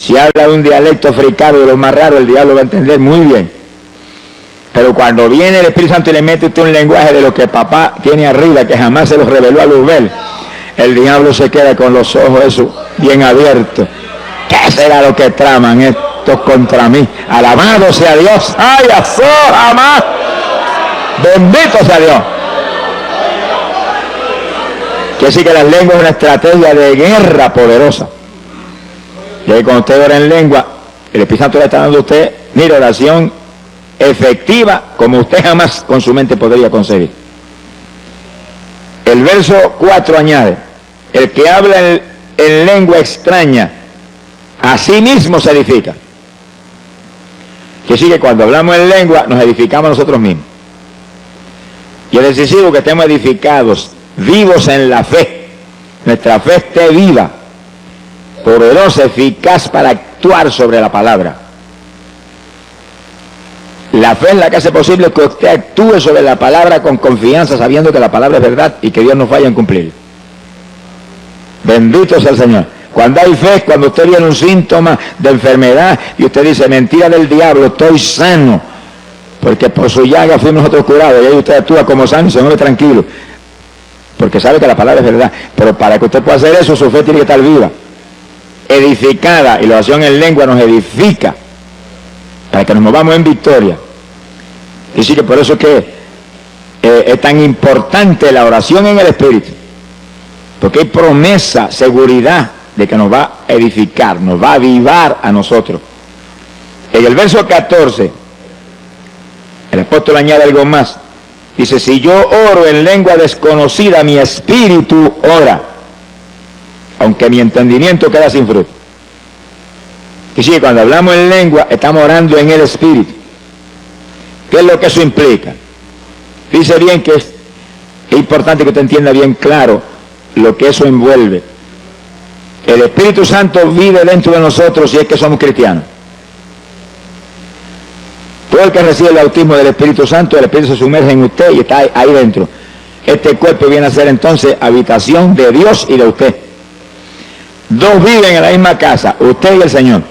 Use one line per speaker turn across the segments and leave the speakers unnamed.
Si habla de un dialecto africano de lo más raro, el diablo va a entender muy bien. Pero cuando viene el Espíritu Santo y le mete usted un lenguaje de lo que papá tiene arriba, que jamás se los reveló a Luzbel, el diablo se queda con los ojos esos bien abiertos. ¿Qué será lo que traman estos contra mí? Alabado sea Dios. ¡Ay, azor, jamás! Bendito sea Dios. Quiere decir que las lenguas es una estrategia de guerra poderosa. Y ahí cuando usted ora en lengua, el Espíritu Santo le está dando a usted, mire, oración efectiva como usted jamás con su mente podría concebir. El verso 4 añade, el que habla en lengua extraña, a sí mismo se edifica. Quiere decir que cuando hablamos en lengua, nos edificamos nosotros mismos. Y es decisivo que estemos edificados, vivos en la fe. Nuestra fe esté viva, poderosa, eficaz para actuar sobre la palabra. La fe es la que hace posible que usted actúe sobre la palabra con confianza, sabiendo que la palabra es verdad y que Dios no falla en cumplir. Bendito sea el Señor. Cuando hay fe, cuando usted viene un síntoma de enfermedad y usted dice, mentira del diablo, estoy sano, porque por su llaga fuimos nosotros curados, y ahí usted actúa como sano y se mueve tranquilo, porque sabe que la palabra es verdad. Pero para que usted pueda hacer eso, su fe tiene que estar viva, edificada, y la oración en lengua nos edifica para que nos movamos en victoria. Y sí, que por eso es que es tan importante la oración en el Espíritu, porque hay promesa, seguridad de que nos va a edificar, nos va a avivar a nosotros. En el verso 14, el apóstol añade algo más. Dice, si yo oro en lengua desconocida, mi espíritu ora, aunque mi entendimiento queda sin fruto. Y sí, cuando hablamos en lengua, estamos orando en el Espíritu. ¿Qué es lo que eso implica? Dice bien que es importante que usted entienda bien claro lo que eso envuelve. El Espíritu Santo vive dentro de nosotros si es que somos cristianos. Todo el que recibe el bautismo del Espíritu Santo, el Espíritu se sumerge en usted y está ahí dentro. Este cuerpo viene a ser entonces habitación de Dios y de usted. Dos viven en la misma casa, usted y el Señor.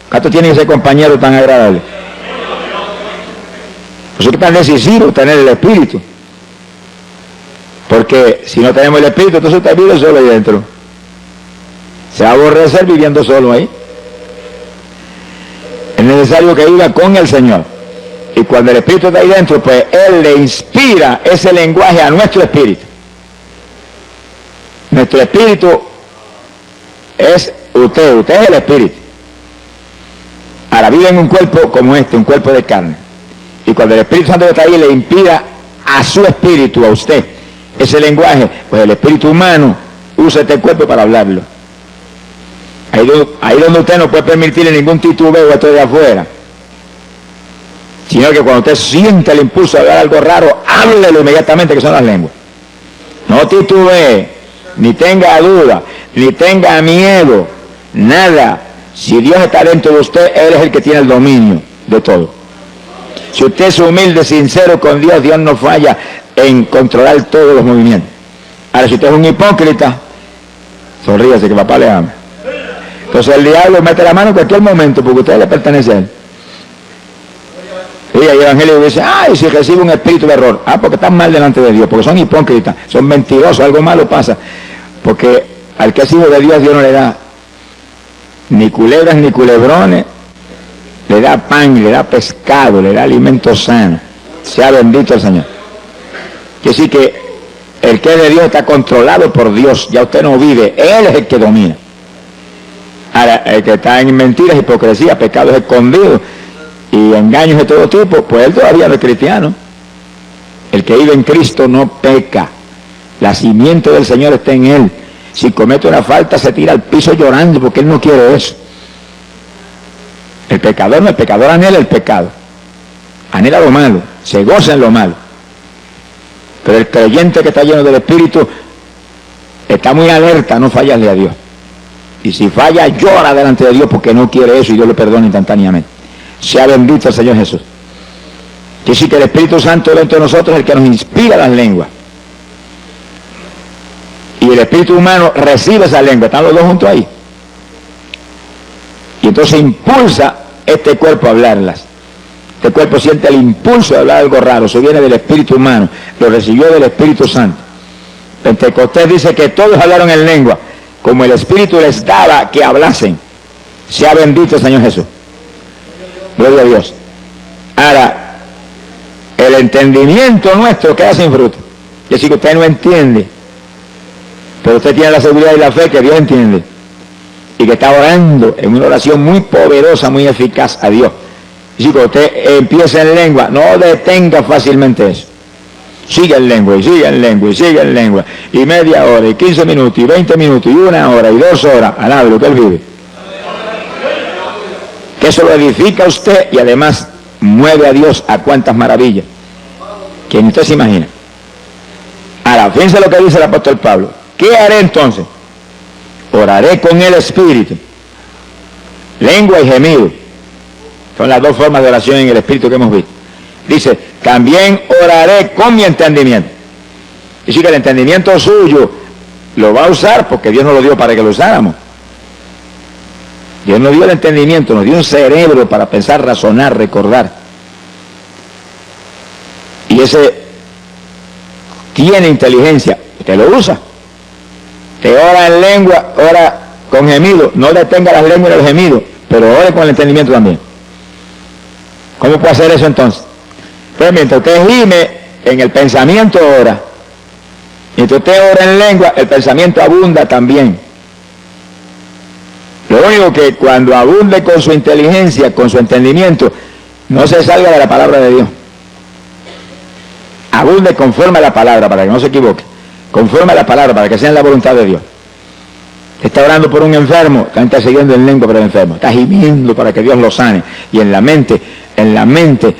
¿Cuántos tienen ese compañero tan agradable? Por eso es tan decisivo tener el Espíritu. Porque si no tenemos el Espíritu, entonces usted vive solo ahí dentro. Se va a aborrecer viviendo solo ahí. Es necesario que viva con el Señor. Y cuando el Espíritu está ahí dentro, pues Él le inspira ese lenguaje a nuestro espíritu. Nuestro espíritu es usted es el Espíritu. Ahora vive en un cuerpo como este, un cuerpo de carne. Y cuando el Espíritu Santo está ahí, le inspira a su espíritu, a usted, ese lenguaje, pues el espíritu humano usa este cuerpo para hablarlo. Ahí donde usted no puede permitirle ningún titubeo a esto de afuera, sino que cuando usted siente el impulso de hablar algo raro, háblelo inmediatamente, que son las lenguas. No titubee, ni tenga duda, ni tenga miedo, nada. Si Dios está dentro de usted, Él es el que tiene el dominio de todo. Si usted es humilde, sincero con Dios, Dios no falla en controlar todos los movimientos. Ahora, si usted es un hipócrita, sonríase que papá le ama. Entonces el diablo mete la mano en cualquier momento porque usted le pertenece a él. Y el evangelio dice, ay, si recibe un espíritu de error, porque están mal delante de Dios, porque son hipócritas, son mentirosos, algo malo pasa. Porque al que es hijo de Dios, Dios no le da ni culebras ni culebrones, le da pan, le da pescado, le da alimento sano. Sea bendito el Señor. Quiere decir que el que es de Dios está controlado por Dios, ya usted no vive, Él es el que domina. Ahora, el que está en mentiras, hipocresía, pecados escondidos y engaños de todo tipo, pues él todavía no es cristiano. El que vive en Cristo no peca. La simiente del Señor está en él. Si comete una falta, se tira al piso llorando porque él no quiere eso. El pecador no, el pecador anhela el pecado. Anhela lo malo, se goza en lo malo. Pero el creyente que está lleno del Espíritu está muy alerta, no fallarle a Dios. Y si falla, llora delante de Dios porque no quiere eso y Dios le perdona instantáneamente. Sea bendito el Señor Jesús. Quiere decir que el Espíritu Santo dentro de nosotros es el que nos inspira las lenguas. Y el espíritu humano recibe esa lengua. Están los dos juntos ahí. Y entonces impulsa este cuerpo a hablarlas. Este cuerpo siente el impulso de hablar algo raro, eso viene del espíritu humano, lo recibió del Espíritu Santo. Pentecostés dice que todos hablaron en lengua, como el Espíritu les daba que hablasen. Sea bendito el Señor Jesús. Gloria a Dios. Ahora, el entendimiento nuestro queda sin fruto. Es decir, que usted no entiende, pero usted tiene la seguridad y la fe que Dios entiende. Y que está orando en una oración muy poderosa, muy eficaz a Dios. Y si usted empieza en lengua, no detenga fácilmente eso. Sigue en lengua, y sigue en lengua, y sigue en lengua. Y media hora, y 15 minutos, y 20 minutos, y 1 hora, y 2 horas. Alabe lo que Él vive. Que eso lo edifica a usted y además mueve a Dios a cuantas maravillas que ni usted se imagina. Ahora, fíjense lo que dice el apóstol Pablo. ¿Qué haré entonces? Oraré con el Espíritu. Lengua y gemido. Son las dos formas de oración en el Espíritu que hemos visto. Dice, también oraré con mi entendimiento. Y sí que el entendimiento suyo lo va a usar porque Dios nos lo dio para que lo usáramos. Dios nos dio el entendimiento, nos dio un cerebro para pensar, razonar, recordar. Y ese tiene inteligencia, usted lo usa. Te ora en lengua, ora con gemido, no detenga las lenguas y los gemidos, pero ore con el entendimiento también. ¿Cómo puede hacer eso entonces? Pues mientras usted gime, en el pensamiento ora. Mientras usted ora en lengua, el pensamiento abunda también. Lo único que cuando abunde con su inteligencia, con su entendimiento, no se salga de la palabra de Dios. Abunde conforme a la palabra, para que no se equivoque. Conforme a la palabra, para que sea en la voluntad de Dios. Está orando por un enfermo, está intercediendo en lengua por el enfermo. Está gimiendo para que Dios lo sane. Y en la mente,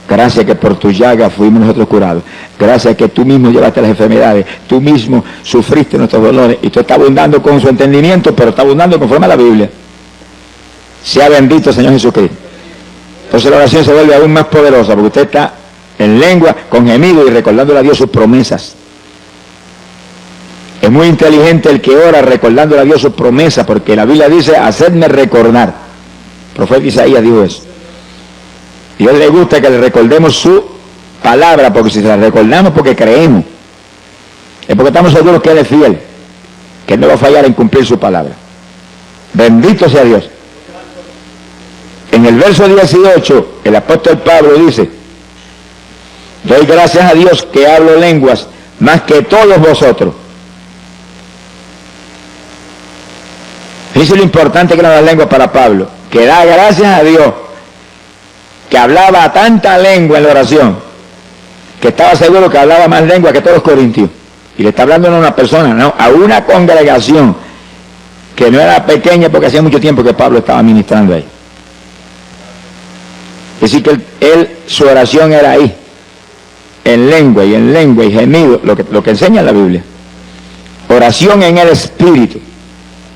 gracias que por tu llaga fuimos nosotros curados. Gracias que tú mismo llevaste las enfermedades. Tú mismo sufriste nuestros dolores. Y tú estás abundando con su entendimiento, pero está abundando conforme a la Biblia. Sea bendito el Señor Jesucristo. Entonces la oración se vuelve aún más poderosa, porque usted está en lengua, con gemido y recordándole a Dios sus promesas. Es muy inteligente el que ora recordándole a Dios sus promesas, porque la Biblia dice, hacedme recordar. El profeta Isaías dijo eso. Y a Dios le gusta que le recordemos su palabra, porque si se la recordamos porque creemos, es porque estamos seguros que Él es fiel, que Él no va a fallar en cumplir su palabra. Bendito sea Dios. En el verso 18, el apóstol Pablo dice, doy gracias a Dios que hablo lenguas más que todos vosotros. Fíjense lo importante que eran las lenguas para Pablo, que da gracias a Dios que hablaba tanta lengua en la oración, que estaba seguro que hablaba más lengua que todos los corintios. Y le está hablando no a una persona, no, a una congregación que no era pequeña porque hacía mucho tiempo que Pablo estaba ministrando ahí. Es decir, que su oración era ahí, en lengua y gemido, lo que enseña la Biblia. Oración en el Espíritu.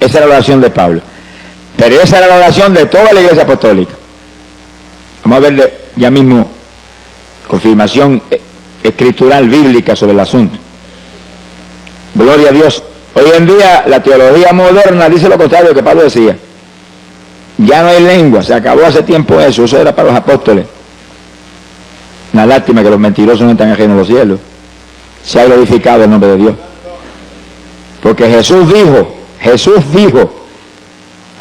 Esa era la oración de Pablo. Pero esa era la oración de toda la iglesia apostólica. Vamos a verle ya mismo confirmación escritural bíblica sobre el asunto. Gloria a Dios. Hoy en día la teología moderna dice lo contrario de lo que Pablo decía. Ya no hay lengua, se acabó hace tiempo eso era para los apóstoles. Una lástima que los mentirosos no están ajenos a los cielos. Se ha glorificado el nombre de Dios. Porque Jesús dijo,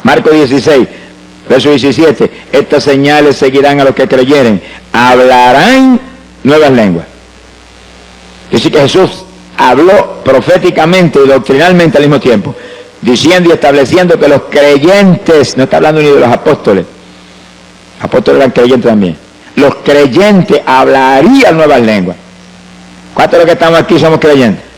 Marcos 16, verso 17, estas señales seguirán a los que creyeren, hablarán nuevas lenguas. Es decir, que Jesús habló proféticamente y doctrinalmente al mismo tiempo, diciendo y estableciendo que los creyentes, no está hablando ni de los apóstoles eran creyentes también, los creyentes hablarían nuevas lenguas. ¿Cuántos de los que estamos aquí somos creyentes?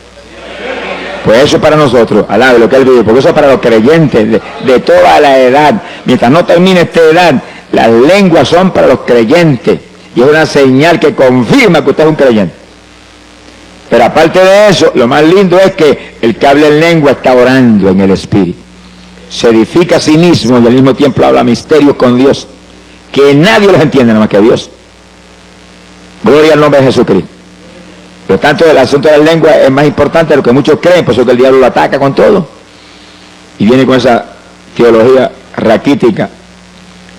Pues eso es para nosotros, alabe lo que Él vive, porque eso es para los creyentes de toda la edad. Mientras no termine esta edad, las lenguas son para los creyentes. Y es una señal que confirma que usted es un creyente. Pero aparte de eso, lo más lindo es que el que habla en lengua está orando en el Espíritu. Se edifica a sí mismo y al mismo tiempo habla misterios con Dios, que nadie los entiende nada más que Dios. Gloria al nombre de Jesucristo. Por lo tanto, el asunto de la lengua es más importante de lo que muchos creen, por eso que el diablo lo ataca con todo. Y viene con esa teología raquítica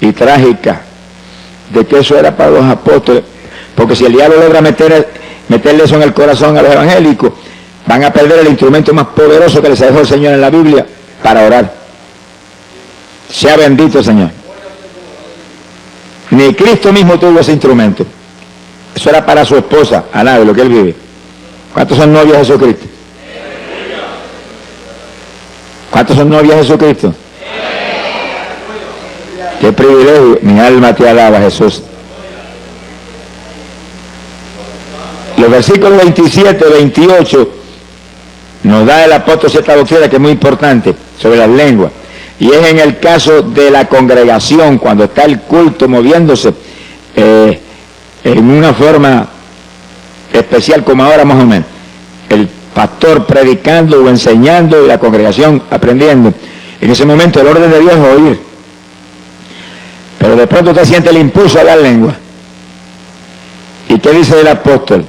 y trágica de que eso era para los apóstoles, porque si el diablo logra meterle eso en el corazón a los evangélicos, van a perder el instrumento más poderoso que les dejó el Señor en la Biblia para orar. Sea bendito el Señor. Ni Cristo mismo tuvo ese instrumento. Eso era para su esposa, Ana, de lo que él vive. ¿Cuántos son novios de Jesucristo? ¿Cuántos son novios de Jesucristo? Qué privilegio, mi alma te alaba, Jesús. Los versículos 27, 28 nos da el apóstol cierta doctrina que es muy importante sobre las lenguas, y es en el caso de la congregación, cuando está el culto moviéndose en una forma especial como ahora más o menos, el pastor predicando o enseñando y la congregación aprendiendo. En ese momento el orden de Dios es oír, pero de pronto usted siente el impulso a la lengua. ¿Y qué dice el apóstol?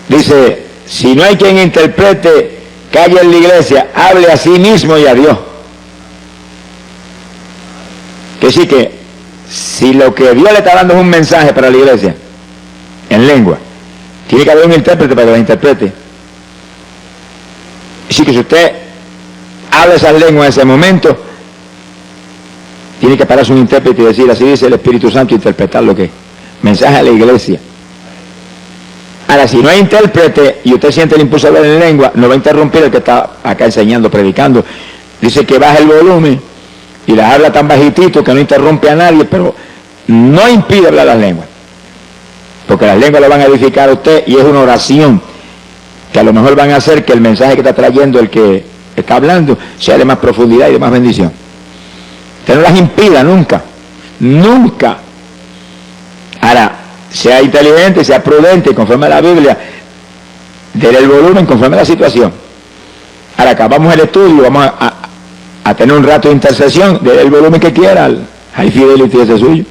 Dice, si no hay quien interprete, calle en la iglesia, hable a sí mismo y a Dios. Que sí, que si lo que Dios le está dando es un mensaje para la iglesia, en lengua, tiene que haber un intérprete para que la interprete. Así que si usted habla esas lenguas en ese momento, tiene que pararse un intérprete y decir, así dice el Espíritu Santo, interpretar lo que es. Mensaje a la iglesia. Ahora, si no hay intérprete y usted siente el impulso de hablar en lengua, no va a interrumpir el que está acá enseñando, predicando. Dice que baja el volumen y las habla tan bajitito que no interrumpe a nadie, pero no impide hablar las lenguas. Porque las lenguas lo van a edificar a usted y es una oración que a lo mejor van a hacer que el mensaje que está trayendo el que está hablando sea de más profundidad y de más bendición. Usted no las impida nunca, nunca. Ahora, sea inteligente, sea prudente, conforme a la Biblia, déle el volumen conforme a la situación. Ahora acabamos el estudio, vamos a tener un rato de intercesión, déle el volumen que quiera, hay fidelity ese suyo,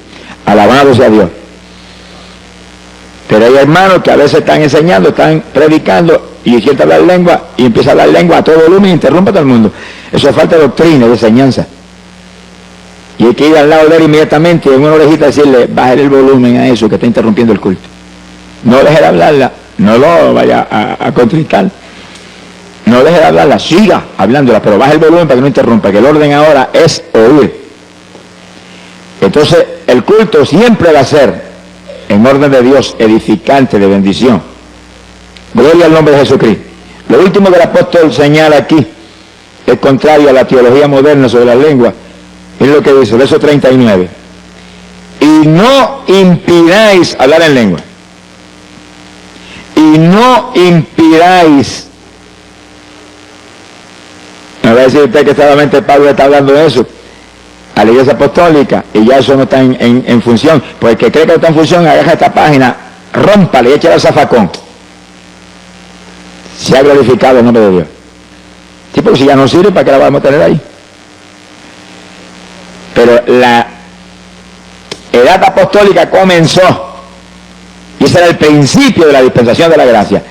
alabado sea Dios. Pero hay hermanos que a veces están enseñando, están predicando y quieren hablar lengua y empieza a hablar lengua a todo volumen y interrumpe a todo el mundo. Eso es falta de doctrina, de enseñanza. Y hay que ir al lado de él inmediatamente y en una orejita decirle, bájale el volumen a eso que está interrumpiendo el culto. No deje de hablarla, no lo vaya a contristar. No deje de hablarla, siga hablándola, pero baje el volumen para que no interrumpa, que el orden ahora es oír. Entonces, el culto siempre va a ser, en orden de Dios, edificante, de bendición. Gloria al nombre de Jesucristo. Lo último que el apóstol señala aquí es contrario a la teología moderna sobre la lengua. Es lo que dice, verso 39. Y no impidáis hablar en lengua. Y no impidáis. Me va a decir usted que solamente Pablo está hablando de eso a la iglesia apostólica y ya eso no está en función. Pues el que cree que no está en función, agarra esta página, rómpale y échale al zafacón. Se ha glorificado el nombre de Dios. Sí, porque si ya no sirve, ¿para qué la vamos a tener ahí? Pero la edad apostólica comenzó y ese era el principio de la dispensación de la gracia,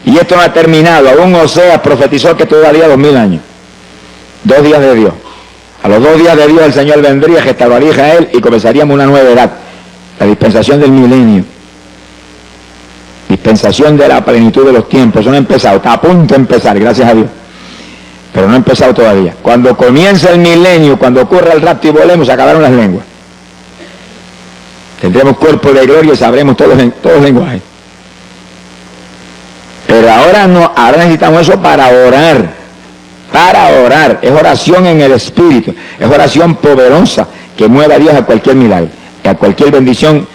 y esto no ha terminado. Aún Oseas profetizó que todavía 2000 años, 2 días de Dios. A los 2 días de Dios el Señor vendría, restauraría a Israel y comenzaríamos una nueva edad, la dispensación del milenio, dispensación de la plenitud de los tiempos. Eso no ha empezado, está a punto de empezar, gracias a Dios, pero no ha empezado todavía. Cuando comience el milenio, cuando ocurra el rapto y volemos, se acabaron las lenguas. Tendremos cuerpo de gloria y sabremos todos los lenguajes. Pero ahora no, ahora necesitamos eso para orar. Para orar. Es oración en el Espíritu. Es oración poderosa que mueve a Dios a cualquier milagro, a cualquier bendición,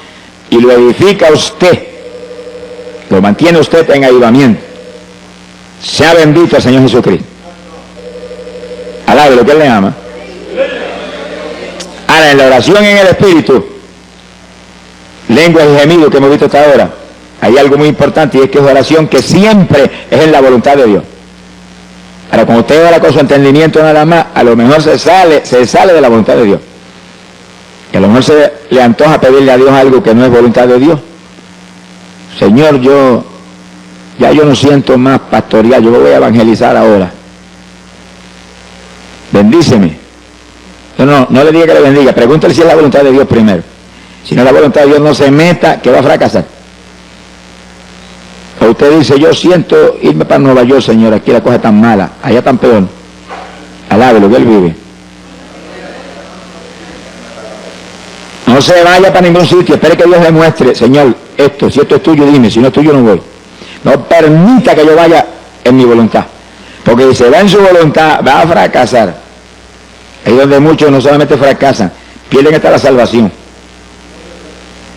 y lo edifica usted. Lo mantiene usted en avivamiento. Sea bendito el Señor Jesucristo. Alabe lo que Él le ama. Ahora, en la oración en el Espíritu, lenguas y gemidos que hemos visto hasta ahora, hay algo muy importante, y es que es oración que siempre es en la voluntad de Dios. Ahora, cuando usted ora con su entendimiento nada más, a lo mejor se sale de la voluntad de Dios. Y a lo mejor se le antoja pedirle a Dios algo que no es voluntad de Dios. Señor, yo no siento más pastorear, yo voy a evangelizar ahora. Bendíceme. No le diga que le bendiga, pregúntale si es la voluntad de Dios primero. Si no es la voluntad de Dios, no se meta, que va a fracasar. O usted dice, yo siento irme para Nueva York, Señor, aquí la cosa es tan mala, allá tan peor. Alábelo, que Él vive. No se vaya para ningún sitio, espere que Dios le muestre, Señor, esto, si esto es tuyo, dime, si no es tuyo, no voy. No permita que yo vaya en mi voluntad, porque si se va en su voluntad, va a fracasar. Ahí donde muchos no solamente fracasan, pierden hasta la salvación.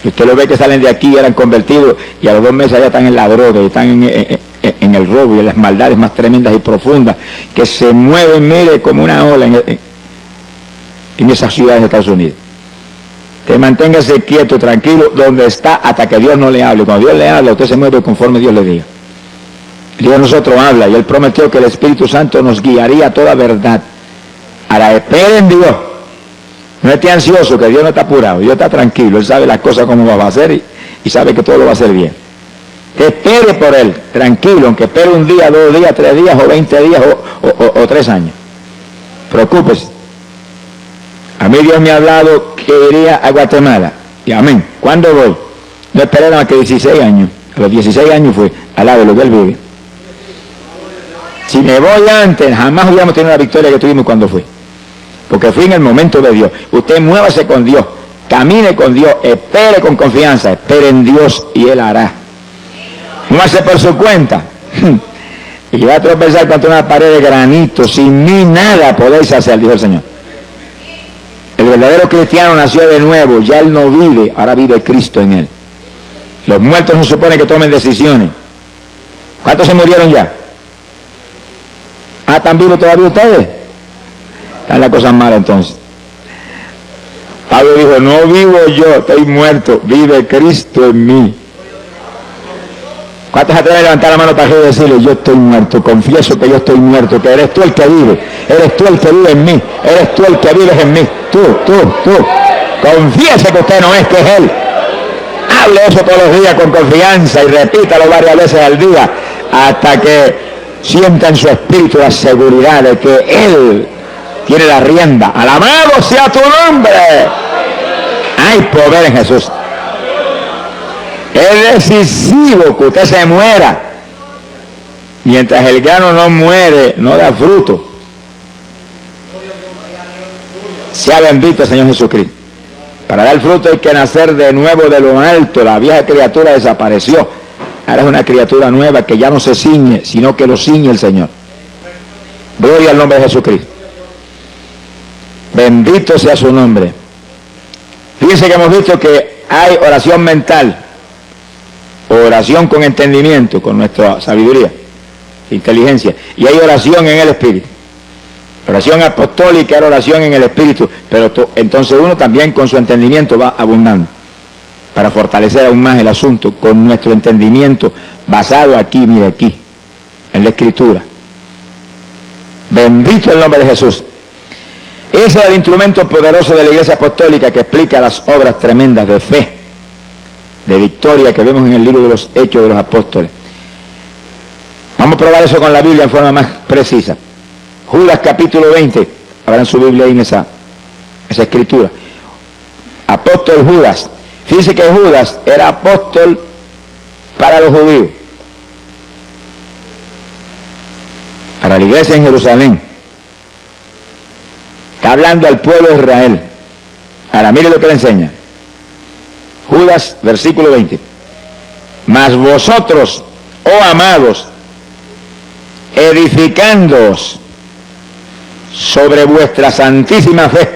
Y usted lo ve que salen de aquí, eran convertidos, y a los 2 meses ya están en la droga, y están en el robo y en las maldades más tremendas y profundas, que se mueven, mire, como una ola en esas ciudades de Estados Unidos. Que manténgase quieto, tranquilo, donde está, hasta que Dios no le hable. Cuando Dios le habla, usted se mueve conforme Dios le diga. Dios nosotros habla, y Él prometió que el Espíritu Santo nos guiaría a toda verdad. Ahora, espere en Dios. No esté ansioso, que Dios no está apurado, Dios está tranquilo, Él sabe las cosas como va a hacer y sabe que todo lo va a hacer bien. Que espere por Él, tranquilo, aunque espere 1 día, 2 días, 3 días, o 20 días, o 3 años. Preocúpese. A mí Dios me ha hablado que iría a Guatemala. Y amén. ¿Cuándo voy? No esperé más que 16 años. A los 16 años fue al lado de lo que Él vive. Si me voy antes, jamás hubiéramos tenido la victoria que tuvimos cuando fui. Porque fui en el momento de Dios. Usted muévase con Dios, camine con Dios, espere con confianza, espere en Dios y Él hará. Muévase por su cuenta. Y va a tropezar contra una pared de granito. Sin mí nada podéis hacer, dijo el Señor. El verdadero cristiano nació de nuevo, ya él no vive, ahora vive Cristo en él. Los muertos no supone que tomen decisiones. ¿Cuántos se murieron ya? ¿Están vivos todavía ustedes? Están las cosas malas entonces. Pablo dijo, no vivo yo, estoy muerto, vive Cristo en mí. ¿Cuántos se atreven a levantar la mano para decirle, yo estoy muerto, confieso que yo estoy muerto, que eres tú el que vive, eres tú el que vive en mí, eres tú el que vives en mí, tú, confiese que usted no es, que es Él. Hable eso todos los días con confianza y repítalo varias veces al día, hasta que sienta en su espíritu la seguridad de que Él tiene la rienda. Alabado sea tu nombre. Hay poder en Jesús. Es decisivo que usted se muera. Mientras el grano no muere, no da fruto. Sea bendito el Señor Jesucristo. Para dar fruto hay que nacer de nuevo de lo alto. La vieja criatura desapareció. Ahora es una criatura nueva que ya no se ciñe, sino que lo ciñe el Señor. Gloria al nombre de Jesucristo. Bendito sea su nombre. Fíjense que hemos visto que hay oración mental. Oración con entendimiento, con nuestra sabiduría, inteligencia. Y hay oración en el Espíritu. Oración apostólica era oración en el Espíritu, pero entonces uno también con su entendimiento va abundando para fortalecer aún más el asunto con nuestro entendimiento basado aquí, mire aquí, en la Escritura. Bendito el nombre de Jesús. Ese es el instrumento poderoso de la Iglesia Apostólica que explica las obras tremendas de fe, de victoria que vemos en el libro de los Hechos de los Apóstoles. Vamos a probar eso con la Biblia en forma más precisa. Judas capítulo 20, abran su Biblia ahí en esa escritura. Apóstol Judas. Fíjense que Judas era apóstol para los judíos, para la iglesia en Jerusalén. Está hablando al pueblo de Israel. Ahora mire lo que le enseña. Judas, versículo 20. Mas vosotros, oh amados, edificándoos sobre vuestra santísima fe,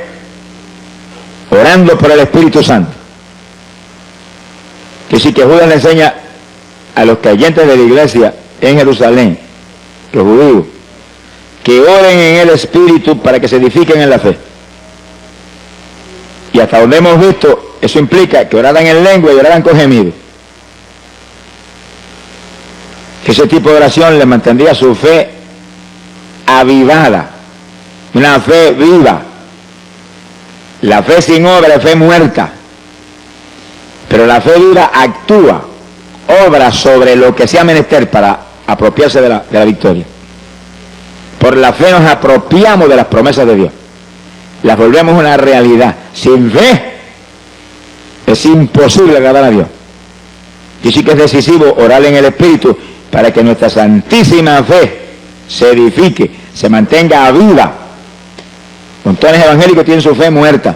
orando por el Espíritu Santo. Que sí, que Judas le enseña a los creyentes de la iglesia en Jerusalén, los judíos, que oren en el Espíritu para que se edifiquen en la fe. Y hasta donde hemos visto, eso implica que oraran en lengua y oraran con gemido. Ese tipo de oración le mantendría su fe avivada, una fe viva. La fe sin obra es fe muerta, pero la fe viva actúa, obra sobre lo que sea menester para apropiarse de la victoria. Por la fe nos apropiamos de las promesas de Dios. las volvemos una realidad. Sin fe es imposible agradar a Dios. Y sí que es decisivo orar en el Espíritu para que nuestra santísima fe se edifique, se mantenga viva. Montones evangélicos tienen su fe muerta.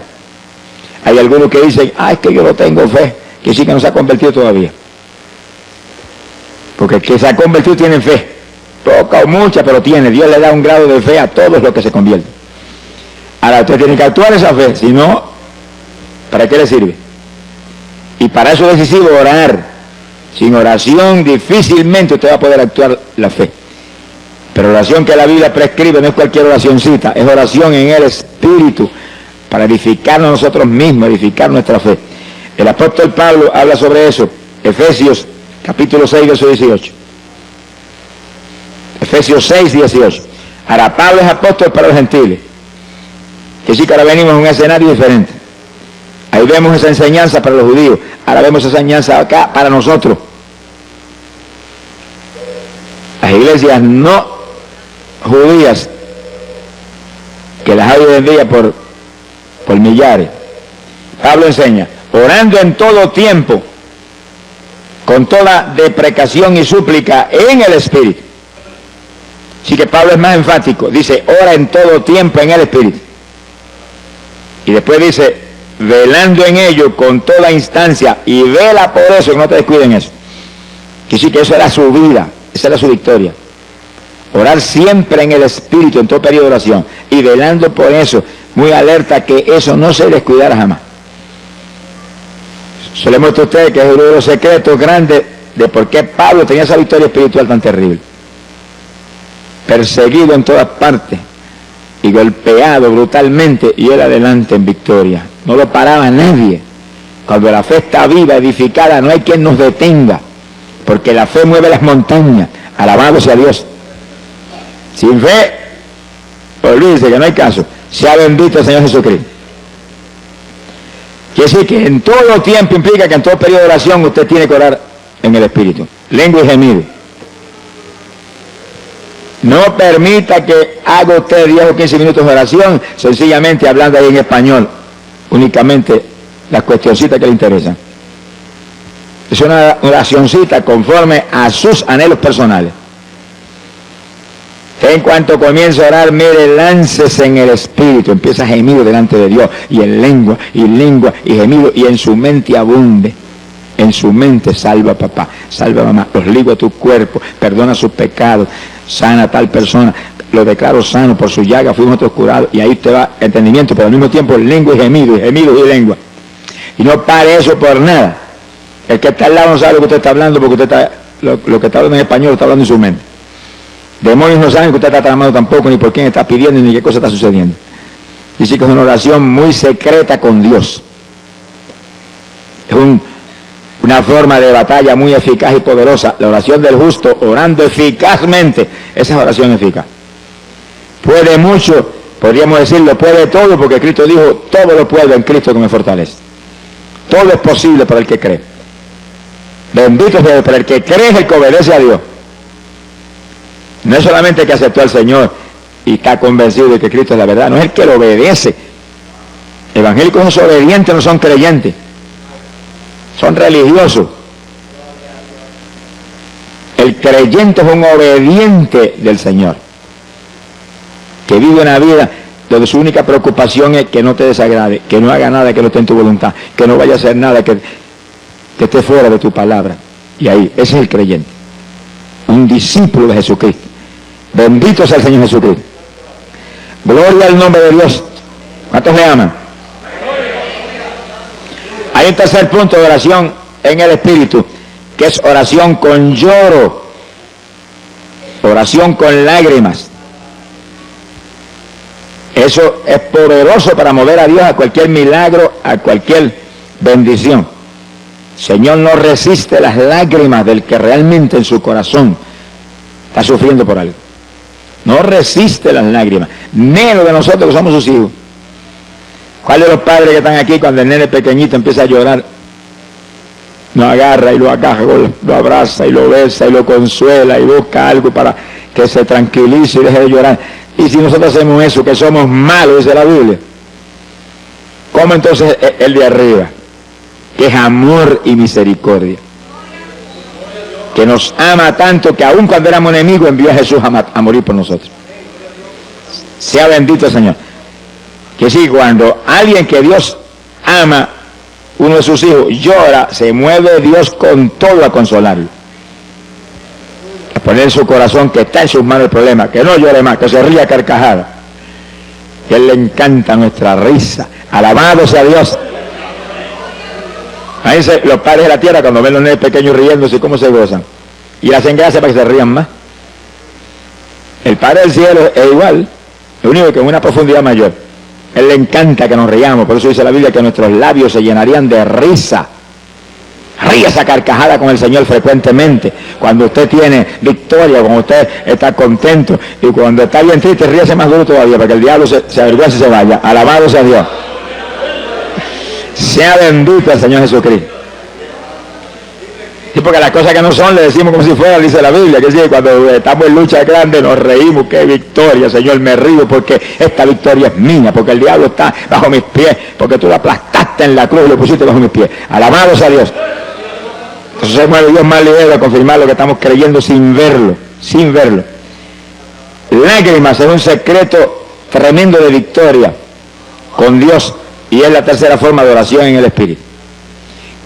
Hay algunos que dicen, es que yo no tengo fe, que sí que no se ha convertido todavía. Porque el que se ha convertido tiene fe, poca o mucha, pero tiene. Dios le da un grado de fe a todos los que se convierten. Ahora usted tiene que actuar esa fe, si no, ¿para qué le sirve? Y para eso es decisivo orar. Sin oración difícilmente usted va a poder actuar la fe. Pero oración que la Biblia prescribe no es cualquier oracioncita, es oración en el Espíritu, para edificarnos nosotros mismos, edificar nuestra fe. El apóstol Pablo habla sobre eso, Efesios capítulo 6, verso 18. Efesios 6, 18. Ahora Pablo es apóstol para los gentiles. Que sí que ahora venimos a un escenario diferente. Ahí vemos esa enseñanza para los judíos, ahora vemos esa enseñanza acá para nosotros. Las iglesias no judías, que las hay hoy en día por millares. Pablo enseña, orando en todo tiempo, con toda deprecación y súplica en el Espíritu. Así que Pablo es más enfático, dice, ora en todo tiempo en el Espíritu. Y después dice, velando en ello con toda instancia, y vela por eso, que no te descuiden eso. Que sí que eso era su vida, esa era su victoria. Orar siempre en el Espíritu, en todo periodo de oración, y velando por eso, muy alerta que eso no se descuidara jamás. Se le muestra a ustedes que es uno de los secretos grandes de por qué Pablo tenía esa victoria espiritual tan terrible. Perseguido en todas partes y golpeado brutalmente, y él adelante en victoria. No lo paraba nadie. Cuando la fe está viva, edificada, no hay quien nos detenga, porque la fe mueve las montañas. Alabado sea Dios. Sin fe, olvídese que no hay caso. Sea bendito el Señor Jesucristo. Quiere decir que en todo tiempo implica que en todo periodo de oración usted tiene que orar en el Espíritu. Lengua y gemido. No permita que haga usted 10 o 15 minutos de oración sencillamente hablando ahí en español, únicamente las cuestioncitas que le interesan. Es una oracioncita conforme a sus anhelos personales. En cuanto comienza a orar, mire, láncese en el Espíritu, empieza a gemir delante de Dios, y en lengua, y gemido, y en su mente abunde. En su mente, salva a papá, salva a mamá, los ligo a tu cuerpo, perdona sus pecados, sana a tal persona, lo declaro sano, por su llaga fuimos nosotros curados, y ahí te va entendimiento, pero al mismo tiempo lengua y gemido y lengua. Y no pare eso por nada. El que está al lado no sabe lo que usted está hablando, porque usted está, lo que está hablando en español lo está hablando en su mente. Demonios no saben que usted está tramando tampoco, ni por quién está pidiendo, ni qué cosa está sucediendo. Dice que es una oración muy secreta con Dios. Es una forma de batalla muy eficaz y poderosa. La oración del justo, orando eficazmente, esa es oración eficaz. Puede mucho, podríamos decirlo, puede todo, porque Cristo dijo, todo lo puedo en Cristo que me fortalece. Todo es posible para el que cree. Bendito sea Dios, para el que cree es el que obedece a Dios. No es solamente el que aceptó al Señor y está convencido de que Cristo es la verdad, no es el que lo obedece. Evangélicos son obedientes, no son creyentes. Son religiosos. El creyente es un obediente del Señor, que vive una vida donde su única preocupación es que no te desagrade, que no haga nada que no esté en tu voluntad, que no vaya a hacer nada que esté fuera de tu palabra. Y ahí, ese es el creyente, un discípulo de Jesucristo. Bendito sea el Señor Jesucristo. Gloria al nombre de Dios. ¿Cuántos le aman? Hay un tercer punto de oración en el Espíritu, que es oración con lloro, oración con lágrimas. Eso es poderoso para mover a Dios a cualquier milagro, a cualquier bendición. El Señor no resiste las lágrimas del que realmente en su corazón está sufriendo por algo. No resiste las lágrimas, menos de nosotros que somos sus hijos. ¿Cuál de los padres que están aquí cuando el nene pequeñito empieza a llorar, lo agarra y lo agaja, lo abraza y lo besa y lo consuela y busca algo para que se tranquilice y deje de llorar? Y si nosotros hacemos eso, que somos malos, dice la Biblia, ¿Cómo entonces el de arriba? Que es amor y misericordia. Que nos ama tanto que aun cuando éramos enemigos envió a Jesús a morir por nosotros. Sea bendito el Señor. Que sí, cuando alguien que Dios ama, uno de sus hijos, llora, se mueve Dios con todo a consolarlo. A poner en su corazón que está en sus manos el problema, que no llore más, que se ría a carcajada. Que a Él le encanta nuestra risa. Alabado sea Dios. Ahí los padres de la tierra cuando ven los nenes pequeños riéndose, cómo se gozan. Y le hacen gracia para que se rían más. El Padre del cielo es igual, lo único que en una profundidad mayor. Él le encanta que nos riamos, por eso dice la Biblia que nuestros labios se llenarían de risa. Ríase a carcajada con el Señor frecuentemente. Cuando usted tiene victoria, cuando usted está contento, y cuando está bien triste, ríase más duro todavía, para que el diablo se avergüence y se vaya. Alabado sea Dios. Sea bendito el Señor Jesucristo. Sí, porque las cosas que no son le decimos como si fueran, dice la Biblia, que sí, cuando estamos en lucha grande nos reímos, qué victoria, Señor, me río porque esta victoria es mía, porque el diablo está bajo mis pies, porque tú lo aplastaste en la cruz y lo pusiste bajo mis pies. Alabado sea Dios. Entonces se mueve Dios más ligero a confirmar lo que estamos creyendo sin verlo, sin verlo. Lágrimas es un secreto tremendo de victoria con Dios y es la tercera forma de oración en el Espíritu.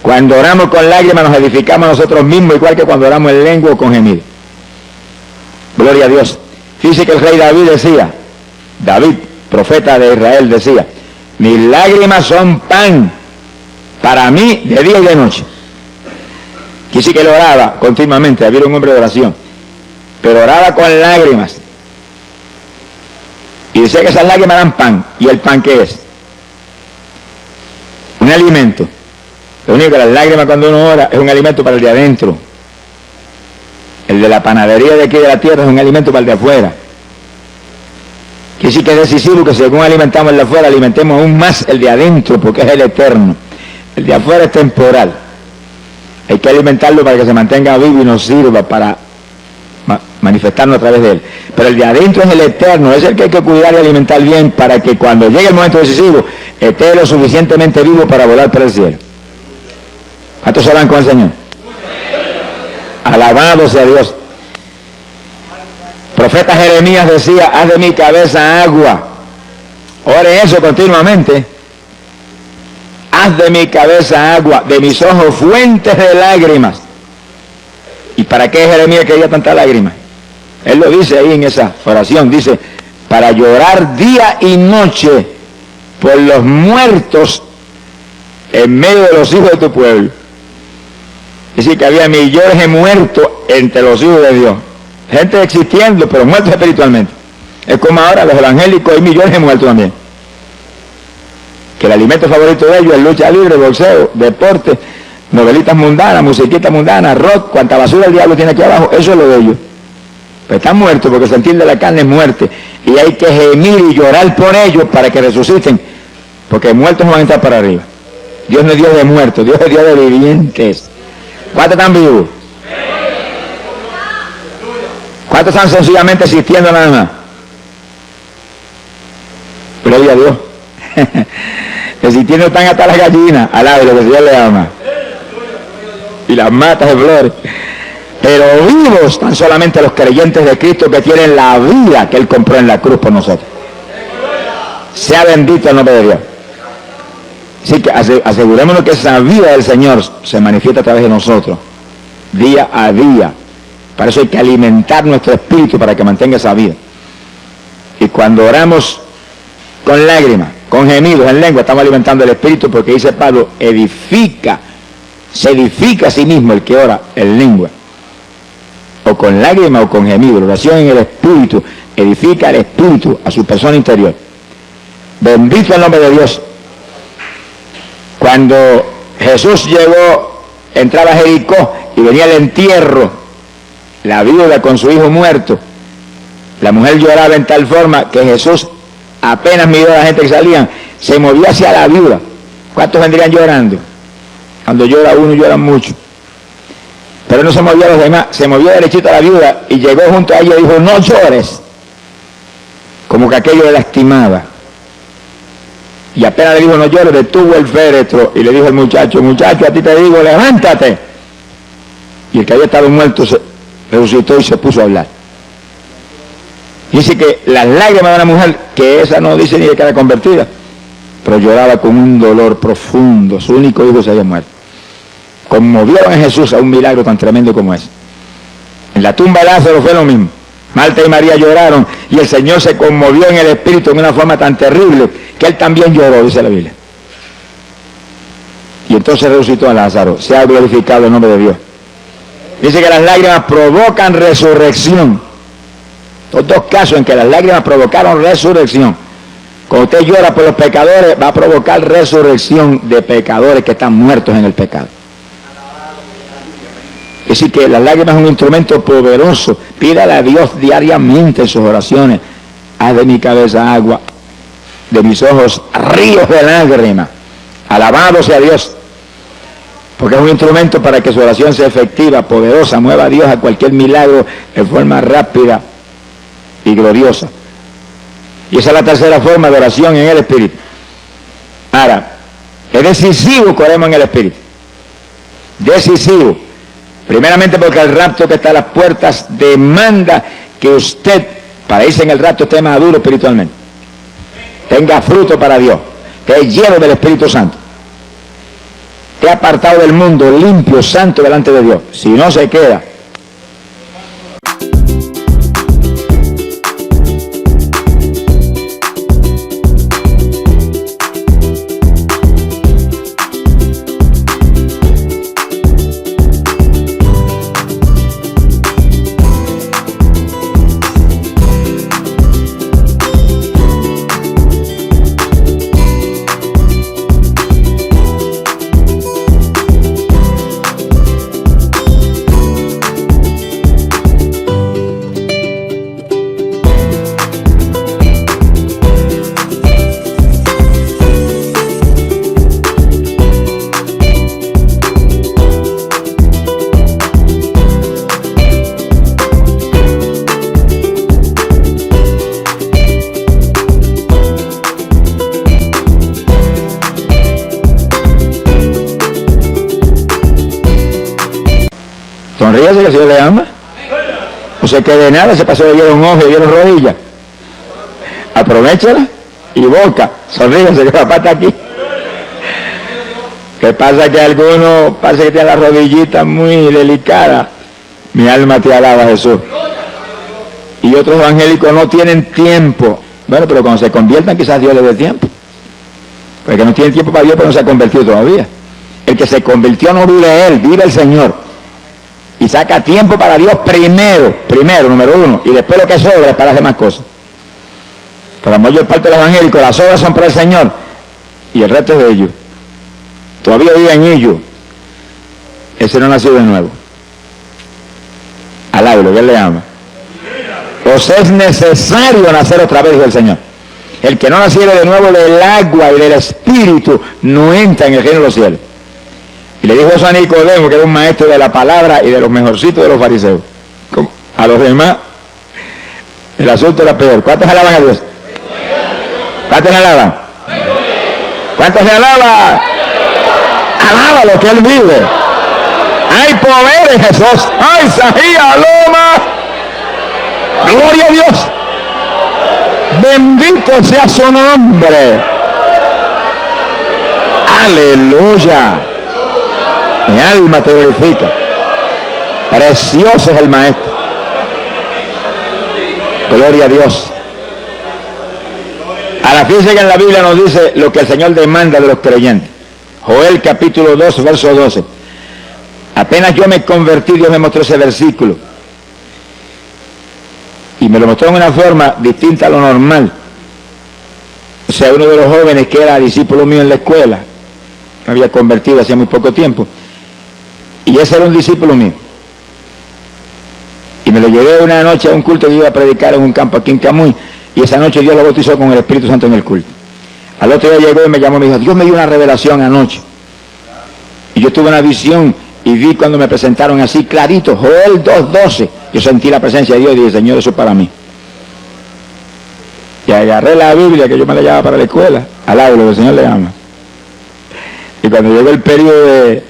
Cuando oramos con lágrimas nos edificamos nosotros mismos, igual que cuando oramos en lengua o con gemido. Gloria a Dios. Fíjese que el rey David decía, David, profeta de Israel, decía, mis lágrimas son pan para mí de día y de noche. Quise que él oraba continuamente, había un hombre de oración, pero oraba con lágrimas. Y decía que esas lágrimas eran pan. ¿Y el pan qué es? Un alimento. Lo único que las lágrimas cuando uno ora es un alimento para el de adentro. El de la panadería de aquí de la tierra es un alimento para el de afuera. Quiere decir que es decisivo que según alimentamos el de afuera, alimentemos aún más el de adentro, porque es el eterno. El de afuera es temporal. Hay que alimentarlo para que se mantenga vivo y nos sirva para manifestarnos a través de él. Pero el de adentro es el eterno, es el que hay que cuidar y alimentar bien para que cuando llegue el momento decisivo esté lo suficientemente vivo para volar por el cielo. ¿Cuántos hablan con el Señor? Alabado sea Dios. Profeta Jeremías decía, haz de mi cabeza agua. Ore eso continuamente. Haz de mi cabeza agua, de mis ojos fuentes de lágrimas. ¿Y para qué Jeremías quería tantas lágrimas? Él lo dice ahí en esa oración, dice, para llorar día y noche por los muertos en medio de los hijos de tu pueblo. Es decir, que había millones de muertos entre los hijos de Dios. Gente existiendo, pero muertos espiritualmente. Es como ahora los evangélicos, hay millones de muertos también. Que el alimento favorito de ellos es lucha libre, boxeo, deporte, novelitas mundanas, musiquitas mundanas, rock, cuanta basura el diablo tiene aquí abajo, eso es lo de ellos. Pero están muertos porque el sentir de la carne es muerte. Y hay que gemir y llorar por ellos para que resuciten. Porque muertos no van a entrar para arriba. Dios no es Dios de muertos, Dios es Dios de vivientes. ¿Cuántos están vivos? ¿Cuántos están sencillamente existiendo nada más? Gloria a Dios. Existiendo están hasta las gallinas, al aire, que Dios le ama. Y las matas de flores. Pero vivos están solamente los creyentes de Cristo que tienen la vida que Él compró en la cruz por nosotros. Sea bendito el nombre de Dios. Así que asegurémonos que esa vida del Señor se manifiesta a través de nosotros, día a día. Para eso hay que alimentar nuestro espíritu para que mantenga esa vida. Y cuando oramos con lágrimas, con gemidos en lengua, estamos alimentando el espíritu, porque dice Pablo, se edifica a sí mismo el que ora en lengua. O con lágrimas o con gemidos. La oración en el espíritu edifica el espíritu a su persona interior. Bendito el nombre de Dios. Cuando Jesús llegó, entraba a Jericó y venía el entierro, la viuda con su hijo muerto, la mujer lloraba en tal forma que Jesús apenas miró a la gente que salían, se movió hacia la viuda. ¿Cuántos vendrían llorando? Cuando llora uno, lloran mucho. Pero no se movió a los demás, se movió derechito a la viuda y llegó junto a ella y dijo, no llores. Como que aquello le lastimaba. Y apenas le dijo no llores, detuvo el féretro y le dijo al muchacho, muchacho, a ti te digo, levántate. Y el que había estado muerto se resucitó y se puso a hablar. Dice que las lágrimas de una mujer, que esa no dice ni de que era convertida, pero lloraba con un dolor profundo, su único hijo se había muerto. Conmovieron a Jesús a un milagro tan tremendo como ese. En la tumba de Lázaro fue lo mismo. Marta y María lloraron y el Señor se conmovió en el espíritu en una forma tan terrible que él también lloró, dice la Biblia. Y entonces resucitó a Lázaro. Se ha glorificado el nombre de Dios. Dice que las lágrimas provocan resurrección. Los dos casos en que las lágrimas provocaron resurrección. Cuando usted llora por los pecadores, va a provocar resurrección de pecadores que están muertos en el pecado. Es decir, que las lágrimas son un instrumento poderoso. Pídale a Dios diariamente en sus oraciones. Haz de mi cabeza agua, de mis ojos ríos de lágrimas. Alabado sea Dios. Porque es un instrumento para que su oración sea efectiva, poderosa, mueva a Dios a cualquier milagro de forma rápida y gloriosa. Y esa es la tercera forma de oración en el Espíritu. Ahora, es decisivo que oremos en el Espíritu. Decisivo. Primeramente porque el rapto que está a las puertas demanda que usted, para irse en el rapto, esté maduro espiritualmente. Tenga fruto para Dios. Esté lleno del Espíritu Santo. Esté apartado del mundo, limpio, santo delante de Dios. Si no, se queda. Sonríase que el Señor le ama. No se quede nada, se pasó de lleno un ojo y lleno rodillas. Aprovechala y boca. Sonríase que papá está aquí. ¿Qué pasa? Que algunos parece que tienen las rodillitas muy delicadas. Mi alma te alaba, Jesús. Y otros evangélicos no tienen tiempo. Bueno, pero cuando se conviertan quizás Dios les dé tiempo. Porque no tienen tiempo para Dios, pero no se ha convertido todavía. El que se convirtió no vive Él, vive el Señor. Y saca tiempo para Dios primero, número uno, y después lo que sobra para las demás cosas. Pero la mayor parte de los evangélicos, las obras son para el Señor, y el resto es de ellos. Todavía vive en ellos. Ese no nació de nuevo. Alábelo, que Él le ama. Os es necesario nacer otra vez del Señor. El que no naciere de nuevo del agua y del Espíritu no entra en el reino de los cielos. Y le dijo eso a Nicodemo, que era un maestro de la palabra y de los mejorcitos de los fariseos. A los demás, el asunto era peor. ¿Cuántos alaban a Dios? ¿Cuántos alaban? ¿Cuántos se alaban? Alaba lo que Él vive. Hay poder en Jesús. ¡Ay, Sahía, Loma! ¡Gloria a Dios! Bendito sea su nombre. ¡Aleluya! Mi alma te glorifica. Precioso es el Maestro. Gloria a Dios. Ahora fíjense que en la Biblia nos dice lo que el Señor demanda de los creyentes. Joel capítulo 2, verso 12. Apenas yo me convertí, Dios me mostró ese versículo. Y me lo mostró en una forma distinta a lo normal. O sea, uno de los jóvenes que era discípulo mío en la escuela, me había convertido hacía muy poco tiempo. Y ese era un discípulo mío. Y me lo llevé una noche a un culto que iba a predicar en un campo aquí en Camuy. Y esa noche Dios lo bautizó con el Espíritu Santo en el culto. Al otro día llegó y me llamó y me dijo, Dios me dio una revelación anoche. Y yo tuve una visión y vi cuando me presentaron así clarito, Joel 2:12. Yo sentí la presencia de Dios y dije, Señor, eso es para mí. Y agarré la Biblia que yo me la llevaba para la escuela Alabo lo que el Señor le ama. Y cuando llegó el periodo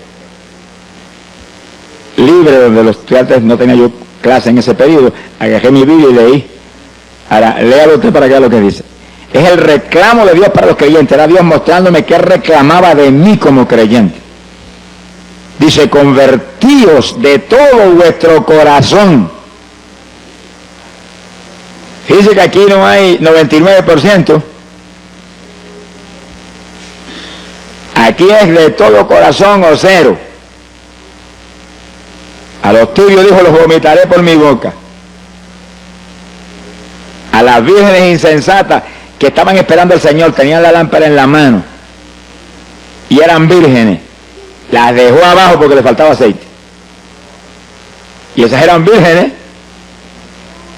libre, donde los estudiantes no tenía yo clase en ese periodo, agarré mi Biblia y leí. Ahora, léalo usted para que vea lo que dice. Es el reclamo de Dios para los creyentes. Era Dios mostrándome que reclamaba de mí como creyente. Dice, convertíos de todo vuestro corazón. Fíjense que aquí no hay 99%. Aquí es de todo corazón o cero. A los tibios dijo, los vomitaré por mi boca. A las vírgenes insensatas que estaban esperando al Señor, tenían la lámpara en la mano y eran vírgenes, las dejó abajo porque le faltaba aceite. Y esas eran vírgenes,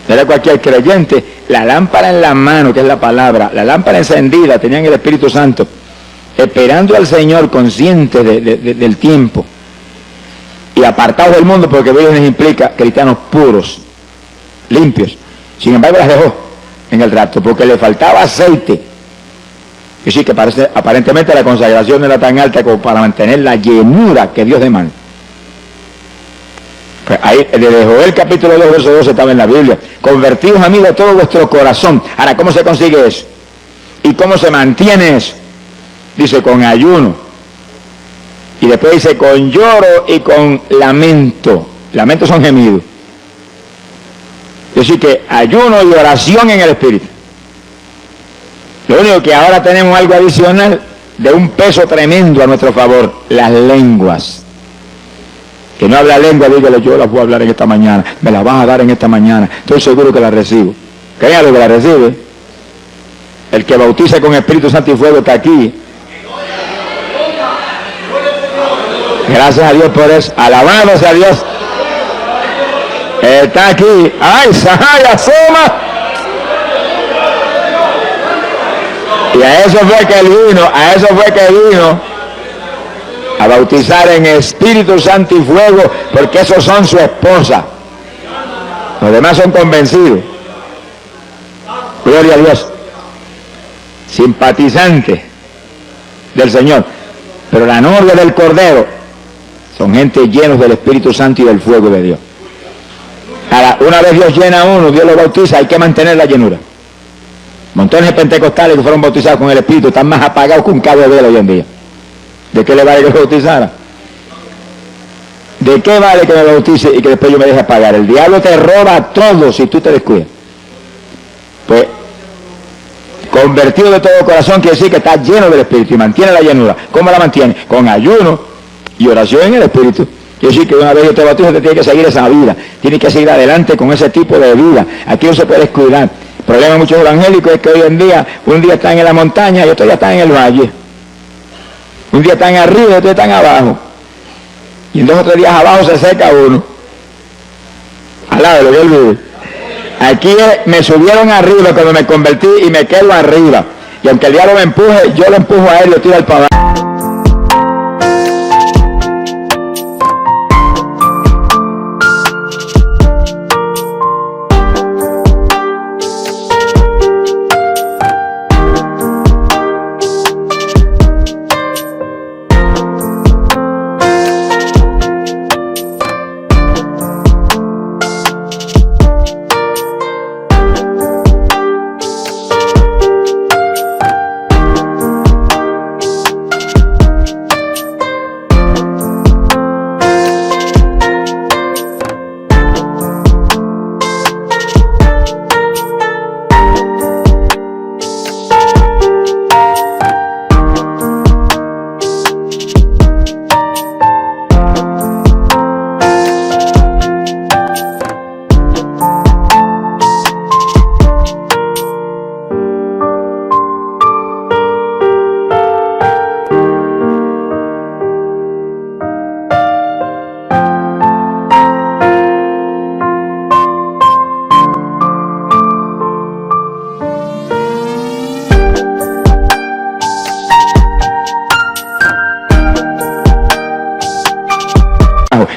no era cualquier creyente, la lámpara en la mano, que es la palabra, la lámpara encendida, tenían el Espíritu Santo, esperando al Señor, conscientes del tiempo y apartados del mundo, porque vírgenes implica cristianos puros, limpios. Sin embargo, las dejó en el rapto porque le faltaba aceite. Y sí que aparentemente la consagración no era tan alta como para mantener la llenura que Dios demanda. Pues ahí, desde Joel capítulo 2, verso 12 estaba en la Biblia. Convertidos a mí de todo vuestro corazón. Ahora, ¿cómo se consigue eso? ¿Y cómo se mantiene eso? Dice, con ayuno. Y después dice, con lloro y con lamento. Lamento son gemidos. Es decir, que ayuno y oración en el Espíritu. Lo único que ahora tenemos algo adicional de un peso tremendo a nuestro favor, las lenguas. Que no habla lengua, dígale, yo las voy a hablar en esta mañana, me las vas a dar en esta mañana, estoy seguro que las recibo. Créalo que las recibe. El que bautiza con Espíritu Santo y fuego está aquí. Gracias a Dios por eso. Alabado sea Dios. Está aquí. ¡Ay, Sahaya, Soma! Y a eso fue que él vino, a bautizar en Espíritu Santo y fuego, porque esos son su esposa. Los demás son convencidos. Gloria a Dios. Simpatizantes del Señor. Pero la novia del Cordero son gente llenos del Espíritu Santo y del fuego de Dios. Ahora, una vez Dios llena a uno, Dios lo bautiza, hay que mantener la llenura. Montones de pentecostales que fueron bautizados con el Espíritu están más apagados que un cabo de vela hoy en día. ¿De qué le vale que lo bautizara? ¿De qué vale que me bautice y que después yo me deje apagar? El diablo te roba todo si tú te descuidas. Pues, convertido de todo corazón quiere decir que está lleno del Espíritu y mantiene la llenura. ¿Cómo la mantiene? Con ayuno y oración en el Espíritu. Quiere decir que una vez yo te bautizo, te tiene que seguir esa vida, tiene que seguir adelante con ese tipo de vida. Aquí no se puede descuidar. El problema de muchos evangélicos es que hoy en día, un día están en la montaña y otros ya están en el valle. Un día están arriba y otros están abajo. Y en 2 o 3 días abajo se seca uno. Al lado, lo voy a olvidar. Aquí me subieron arriba cuando me convertí y me quedo arriba. Y aunque el diablo me empuje, yo lo empujo a él y lo tiro al para abajo.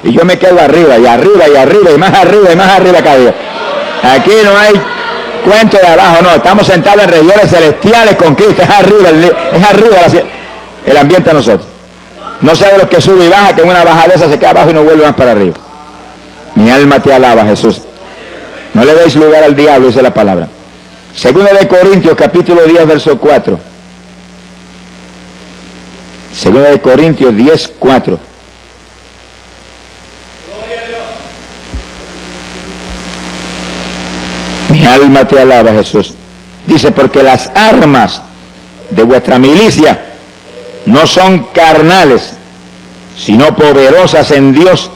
Y yo me quedo arriba, y arriba, y arriba, y más arriba cada día. Aquí no hay cuento de abajo, no, estamos sentados en regiones celestiales con Cristo, es arriba el ambiente a nosotros. No sea de los que sube y baja, que en una bajada esa se queda abajo y no vuelve más para arriba. Mi alma te alaba, Jesús. No le deis lugar al diablo, dice la palabra. Segunda de Corintios, capítulo 10, verso 4. Segunda de Corintios 10, 4. Mi alma te alaba, Jesús. Dice, porque las armas de vuestra milicia no son carnales, sino poderosas en Dios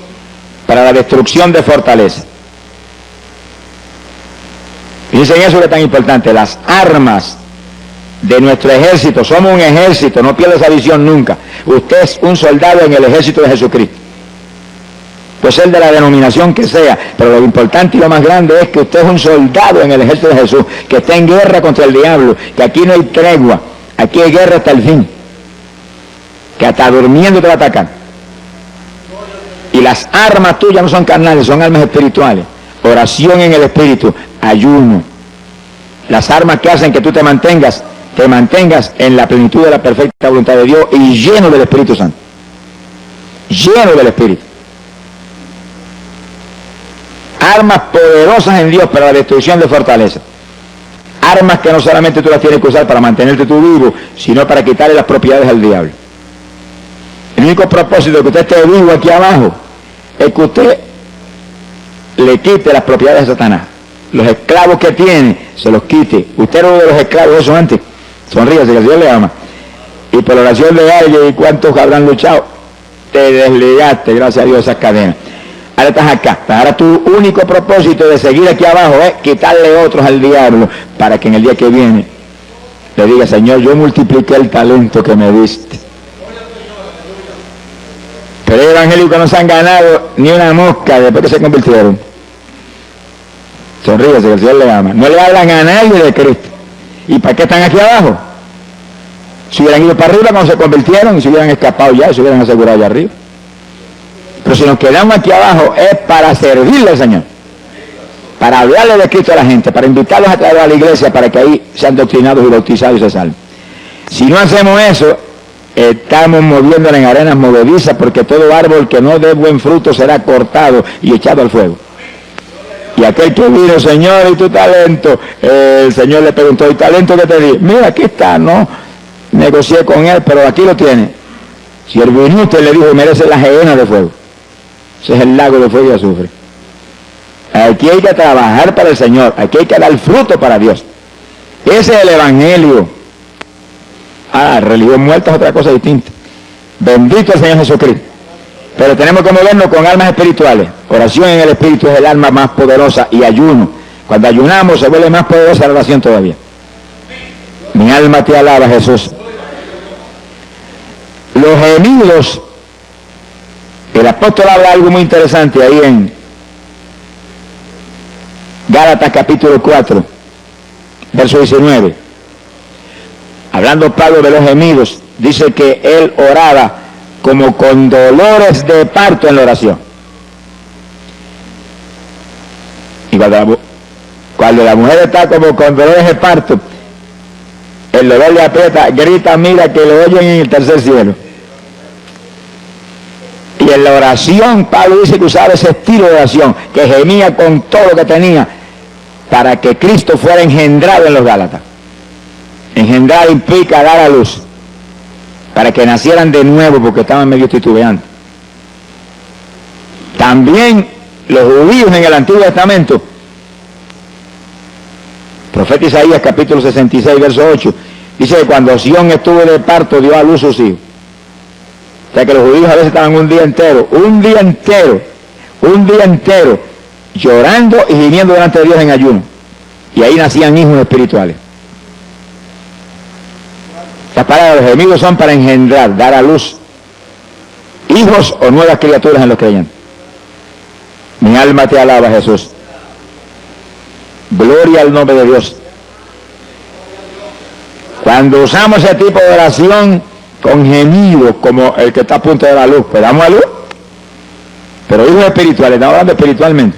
para la destrucción de fortalezas. Fíjense en eso que es tan importante, las armas de nuestro ejército. Somos un ejército, no pierda esa visión nunca. Usted es un soldado en el ejército de Jesucristo. Puede ser de la denominación que sea, pero lo importante y lo más grande es que usted es un soldado en el ejército de Jesús, que está en guerra contra el diablo, que aquí no hay tregua, aquí hay guerra hasta el fin, que hasta durmiendo te va a atacar. Y las armas tuyas no son carnales, son armas espirituales. Oración en el espíritu, ayuno. Las armas que hacen que tú te mantengas en la plenitud de la perfecta voluntad de Dios y lleno del Espíritu Santo. Lleno del Espíritu. Armas poderosas en Dios para la destrucción de fortaleza. Armas que no solamente tú las tienes que usar para mantenerte tú vivo, sino para quitarle las propiedades al diablo. El único propósito de que usted esté vivo aquí abajo es que usted le quite las propiedades de Satanás. Los esclavos que tiene, se los quite. Usted era uno de los esclavos de eso antes. Sonríase, que el Señor le ama. Y por la oración de alguien, ¿y cuántos habrán luchado? Te desligaste, gracias a Dios, esas cadenas. Ahora estás acá. Ahora tu único propósito de seguir aquí abajo es quitarle otros al diablo, para que en el día que viene le diga, Señor, yo multipliqué el talento que me diste. Pero hay evangélicos que no se han ganado ni una mosca después que se convirtieron. Sonríese, que el Señor le ama. No le hablan a nadie de Cristo. ¿Y para qué están aquí abajo? Si hubieran ido para arriba cuando se convirtieron, si hubieran escapado ya, se hubieran asegurado allá arriba. Pero si nos quedamos aquí abajo es para servirle al Señor, para hablarle de Cristo a la gente, para invitarlos a traer a la iglesia para que ahí sean doctrinados y bautizados y se salven. Si no hacemos eso, estamos moviéndola en arenas movedizas, porque todo árbol que no dé buen fruto será cortado y echado al fuego. Y aquel que vino, Señor, ¿y tu talento? El Señor le preguntó, ¿y talento que te di? Mira, aquí está, no negocié con él, pero aquí lo tiene. Si el viniste le dijo, merece la gehenna de fuego. Ese es el lago de fuego y azufre. Aquí hay que trabajar para el Señor, aquí hay que dar fruto para Dios. Ese es el evangelio. Religión muerta es otra cosa distinta. Bendito el Señor Jesucristo. Pero tenemos que movernos con almas espirituales. Oración en el espíritu es el alma más poderosa, y ayuno. Cuando ayunamos se vuelve más poderosa la oración todavía. Mi alma te alaba, Jesús. Los gemidos, el apóstol habla algo muy interesante ahí en Gálatas capítulo 4, verso 19. Hablando Pablo de los gemidos, dice que él oraba como con dolores de parto en la oración. Y cuando la mujer está como con dolores de parto, el dolor le aprieta, grita, mira que lo oyen en el tercer cielo. Y en la oración, Pablo dice que usaba ese estilo de oración, que gemía con todo lo que tenía, para que Cristo fuera engendrado en los Gálatas. Engendrar implica dar a luz, para que nacieran de nuevo, porque estaban medio titubeando. También los judíos en el Antiguo Testamento, profeta Isaías capítulo 66, verso 8, dice que cuando Sión estuvo de parto, dio a luz sus hijos. O sea que los judíos a veces estaban un día entero, llorando y gimiendo delante de Dios en ayuno. Y ahí nacían hijos espirituales. Las palabras de los gemidos son para engendrar, dar a luz hijos o nuevas criaturas en los creyentes. Mi alma te alaba, Jesús. Gloria al nombre de Dios. Cuando usamos ese tipo de oración con gemidos, como el que está a punto de dar luz, pues damos a luz. Pero hijos espirituales, estamos hablando espiritualmente.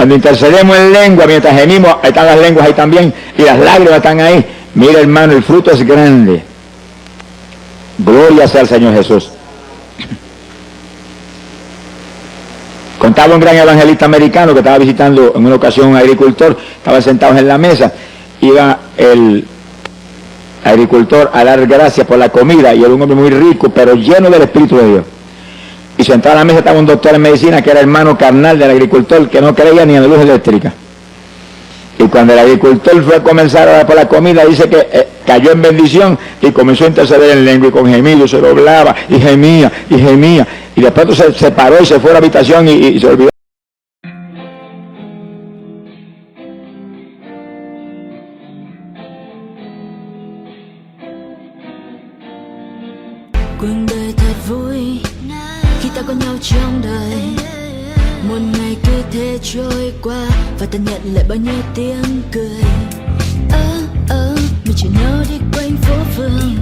Cuando intercedemos en lengua, mientras gemimos, están las lenguas ahí también, y las lágrimas están ahí. Mira, hermano, el fruto es grande. Gloria sea al Señor Jesús. Contaba un gran evangelista americano que estaba visitando en una ocasión un agricultor, estaban sentados en la mesa, iba el agricultor a dar gracias por la comida, y era un hombre muy rico, pero lleno del Espíritu de Dios. Y sentado a la mesa estaba un doctor en medicina que era hermano carnal del agricultor, que no creía ni en la luz eléctrica. Y cuando el agricultor fue a comenzar a dar por la comida, dice que cayó en bendición y comenzó a interceder en lengua y con gemido, se doblaba y gemía y gemía. Y después se paró y se fue a la habitación y se olvidó.
Cuộc đời thật vui khi ta có nhau trong đời. Một ngày cứ thế trôi qua và ta nhận lại bao nhiêu tiếng cười. Mình chở nhau đi quanh phố phường.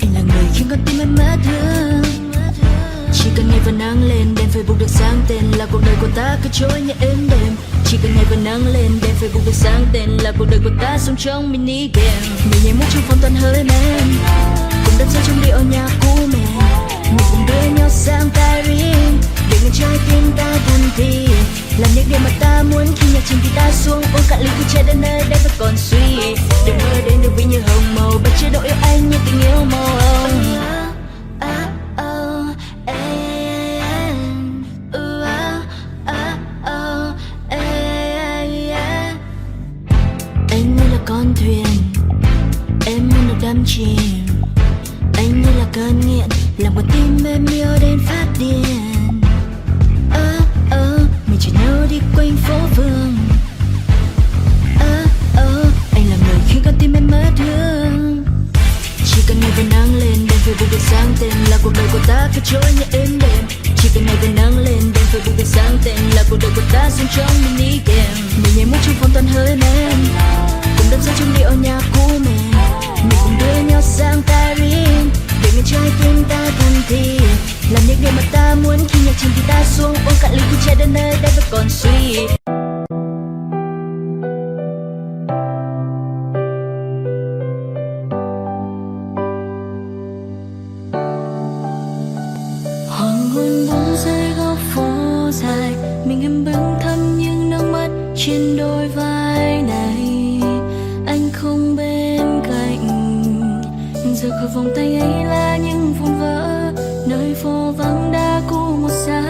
Anh là người khiến con tim em mất hương. Chỉ cần ngày vẫn nắng lên, đèn Facebook được sáng tên là cuộc đời của ta cứ trôi như êm đềm. Chỉ cần ngày vẫn nắng lên, đèn Facebook được sáng tên là cuộc đời của ta sống trong mini game. Mình nhảy múa trong phòng toàn hơi men, cùng đắm say trong điệu nhạc của mình. Mình cùng đưa nhau sang Paris, để người trái tim ta buồn thì làm những điều mà ta muốn khi nhạc chìm thì ta xuống uống cạn ly cứ chạy đến nơi đây vẫn còn suy. Đừng mơ đến được vì như hồng màu, bất chế độ yêu anh như tình yêu màu hồng. Con thuyền em muốn được đắm chìm, anh như là cơn nghiện làm con tim em yêu đến phát điên. Mình chở nhau đi quanh phố phường. Anh là người khiến con tim em mất hương. Chỉ cần ngày vẫn nắng lên, đèn Facebook được sáng tên là cuộc đời của ta cứ trôi như êm đềm. Chỉ cần ngày vẫn nắng lên, đèn Facebook được sáng tên là cuộc đời của ta sống trong mini game. Mình nhảy múa trong phòng toàn hơi men, cùng đắm say trong điệu nhạc của mình. Mình cùng đưa nhau sang Paris, để người trái tim ta thân thì làm những điều mà ta muốn khi nhạc chìm thì ta xuống uống cạn ly cứ chạy đến nơi đây vẫn còn suy. Hoàng hôn bóng rơi góc phố dài, mình em bâng thầm những nước mắt trên đôi vai này. Anh không bên cạnh, giờ khỏi vòng tay ấy là những vụn vỡ, nơi phố vắng đã cũ một xa.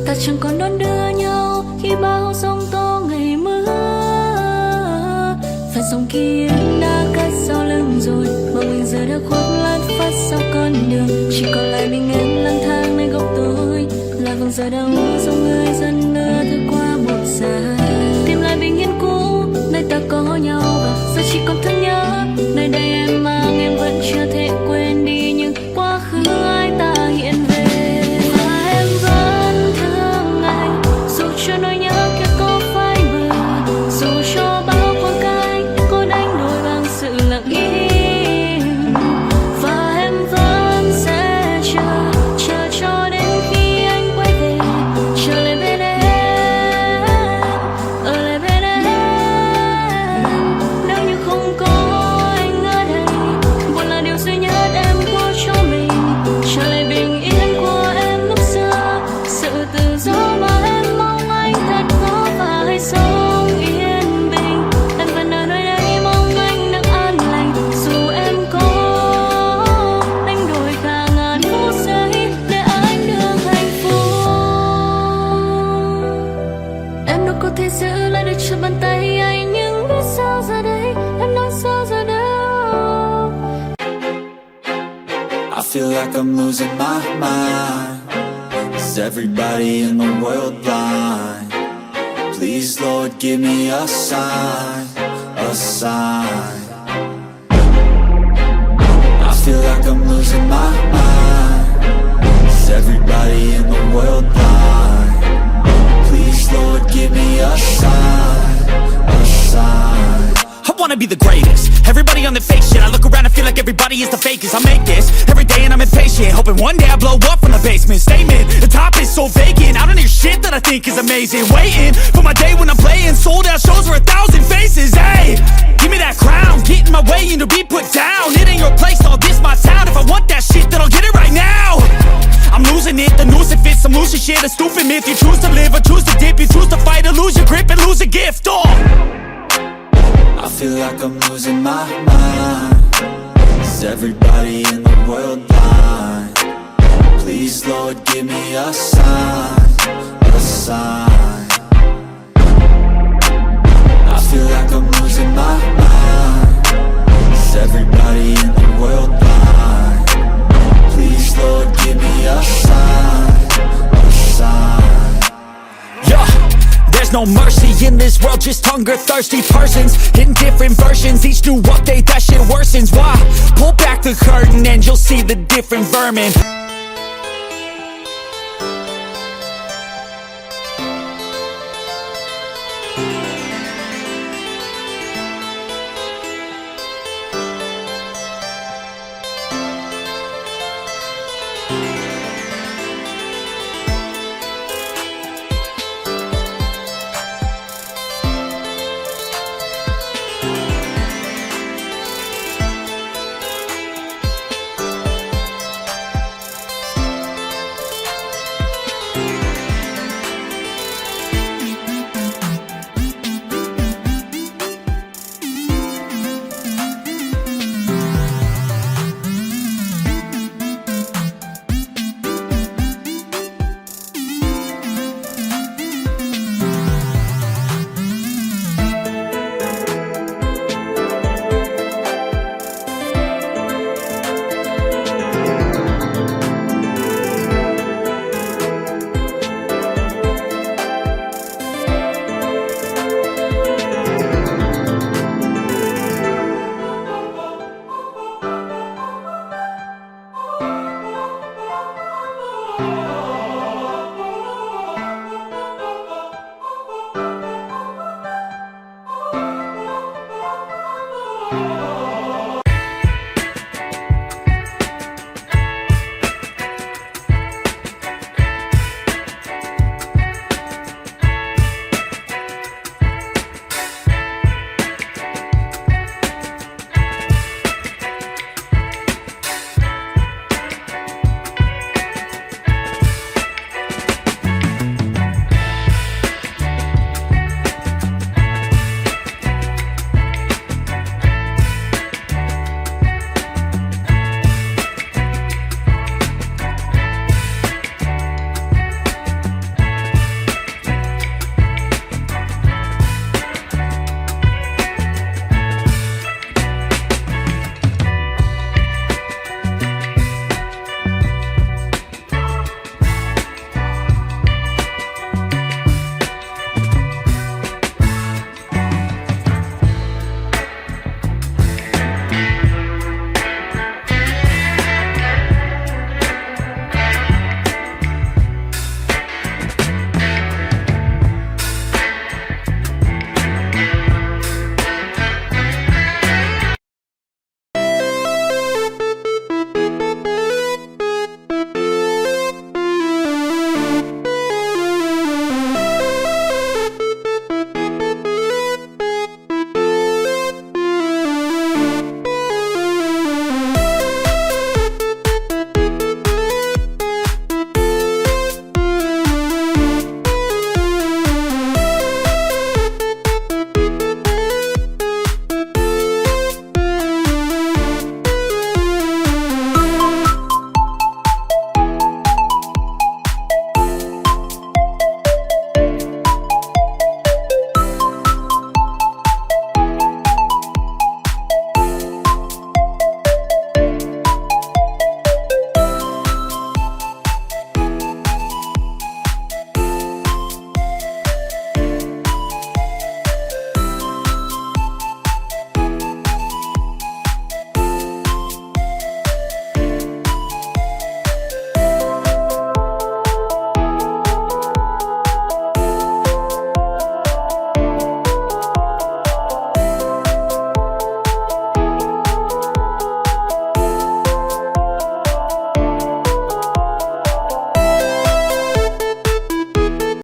Ta chẳng còn đón đưa nhau khi bao giông tố ngày mưa. Và dòng ký ức đã cất sau lưng rồi, mà mình giờ đã khuất lát phát sau con đường. Chỉ còn lại mình em lang thang nơi góc tối, là vầng giờ đang mưa dòng người dần lưa thôi qua một giờ. Tìm lại bình yên cũ nơi ta có nhau và giờ chỉ còn thương nhớ. Nơi đây em mang em vẫn chưa thể quên đi những quá khứ ai ta hiện về. Và em vẫn thương anh dù cho nỗi nhớ kia có phai mờ, dù cho bao khoảng cách có đánh đổi bằng sự lặng im. Và em vẫn sẽ chờ cho đến khi anh quay về, trở lại bên em, ở lại bên em. Nếu như không có anh ở đây, buồn là điều duy nhất em có cho mình. Trở lại bình yên của em lúc xưa, sự tự do mà em mong anh thật có phải sống yên bình. Em vẫn ở nơi đây mong anh được an lành, dù em có đánh đổi cả ngàn phút giây để anh được hạnh phúc. Em đâu có thể giữ lại được trong bàn tay anh, nhưng biết sao giờ đây, em nói sao giờ đây.
I feel like I'm losing my mind. Is everybody in the world blind? Please, Lord, give me a sign, a sign. I feel like I'm losing my mind. Is everybody in the world blind? Please, Lord, give me a sign, a sign. I
wanna be the greatest. Everybody on the fake shit, I look around and feel like everybody is the fakest. I make this every day and I'm impatient, hoping one day I blow up from the basement. Statement, the top is so vacant, I don't hear shit that I think is amazing. Waiting for my day when I'm playing sold out shows for 1,000 faces. Hey, give me that crown, get in my way and to be put down. It ain't your place, all this my town. If I want that shit, then I'll get it right now. I'm losing it, the noose it fits, I'm losing shit. A stupid myth, you choose to live or choose to dip. You choose to fight or lose your grip and lose a gift.
I feel like I'm losing my mind. Is everybody in the world blind? Please, Lord, give me a sign, a sign. I feel like I'm losing my mind. Is everybody in the world blind? Please, Lord, give me a sign, a sign.
Yeah. There's no mercy in this world, just hunger-thirsty persons in different versions. Each new update, that shit worsens. Why? Pull back the curtain and you'll see the different vermin.